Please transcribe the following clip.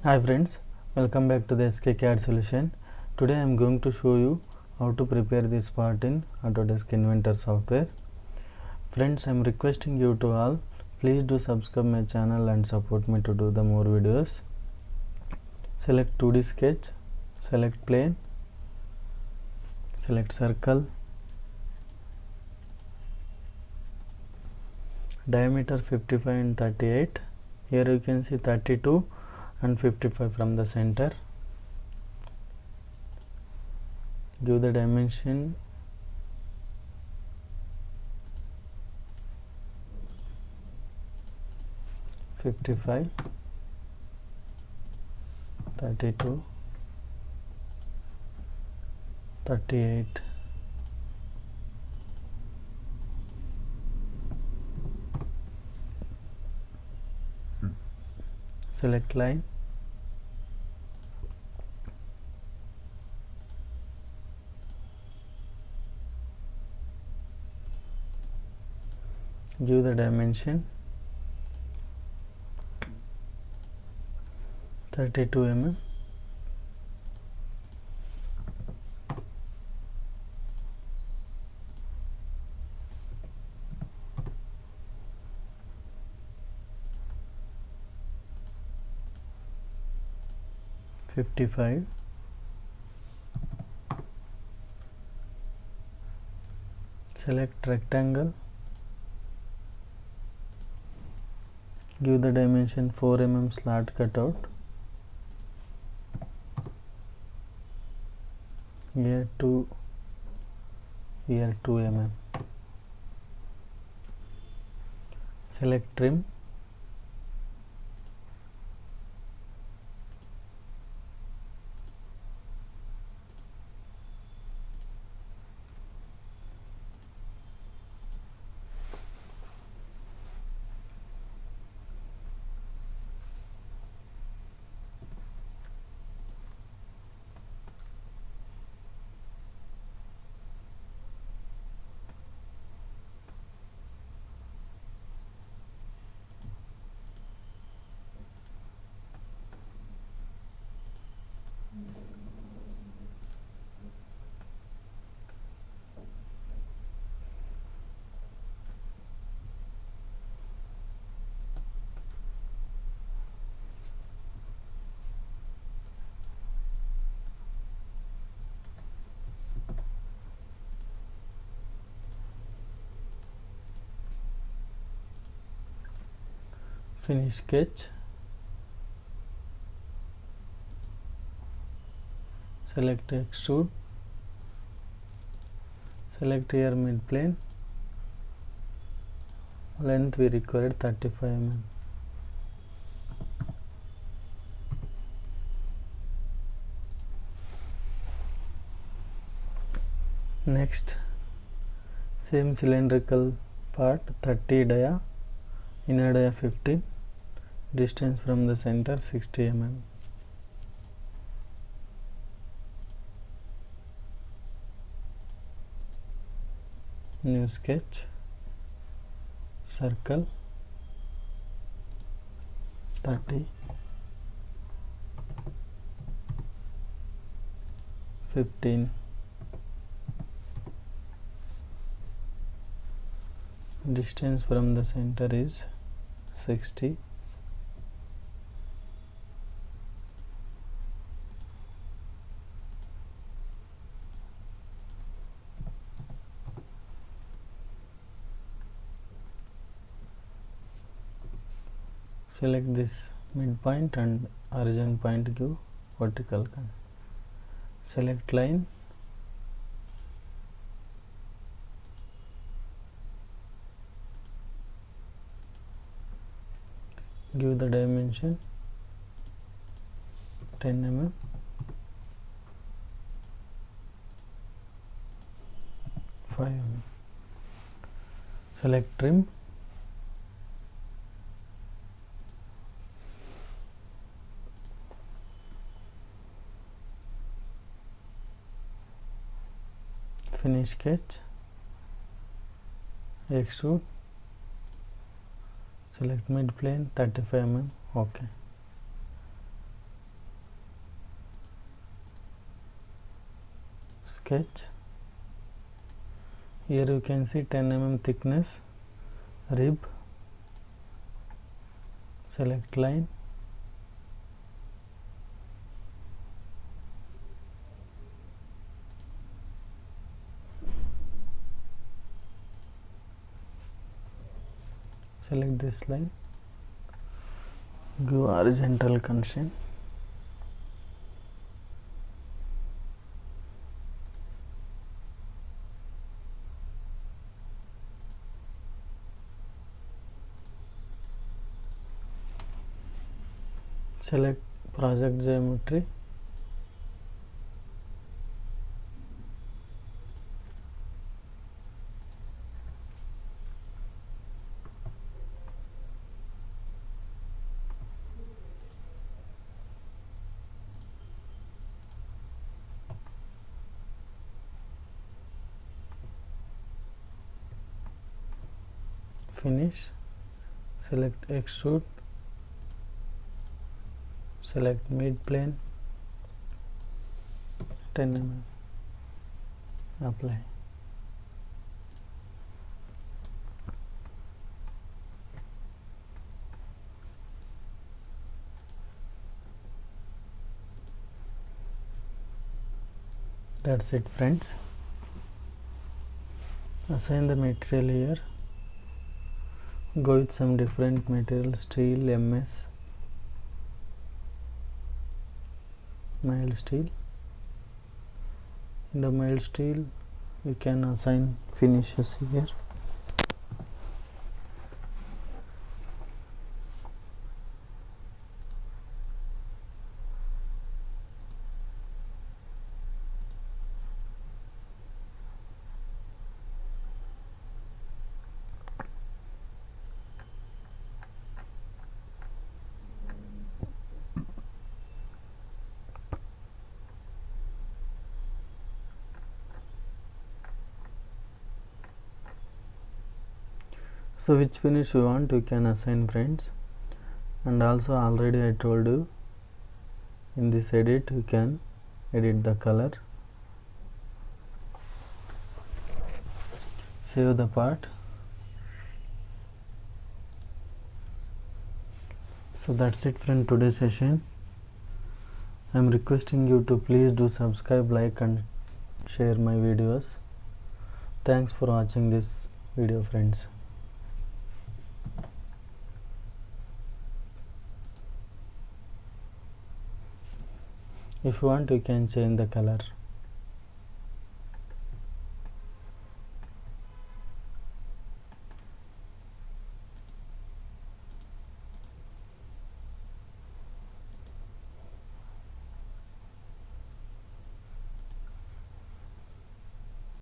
Hi friends, welcome back to the SK solution. Today I am going to show you how to prepare this part in Autodesk Inventor software. Friends, I am requesting you to all, please do subscribe my channel and support me to do the more videos. Select 2D sketch, select plane, select circle, diameter 55 and 38. Here you can see 32 and 55 from the center. Give the dimension 55, 32, 38. Select line, give the dimension 32 mm, (55), select rectangle, give the dimension 4 mm slot cutout, here 2 mm. Select trim, finish sketch, select extrude, select here mid plane, length we required 35 mm. Next, same cylindrical part 30 dia, inner dia 15, distance from the center 60 mm. New sketch, circle 30, 15, distance from the center is 60, select this midpoint and origin point, give vertical connect. Select line, give the dimension 10 mm, (5 mm). Select trim, finish sketch, extrude, select mid plane 35 mm. Okay. sketch. Here you can see 10 mm thickness rib. Select line. Select this line. Give horizontal constraint. Select project geometry. Finish. Select Extrude. Select mid plane, 10 mm. Apply. That's it, friends. Assign the material here. Go with some different material, steel, MS, mild steel. In the mild steel we can assign finishes here. So which finish you want, you can assign, friends. And also already I told you, in this edit you can edit the color. Save the part. So that's it, friend, today's session. I am requesting you to please do subscribe, like and share my videos. Thanks for watching this video, friends. If you want, you can change the color.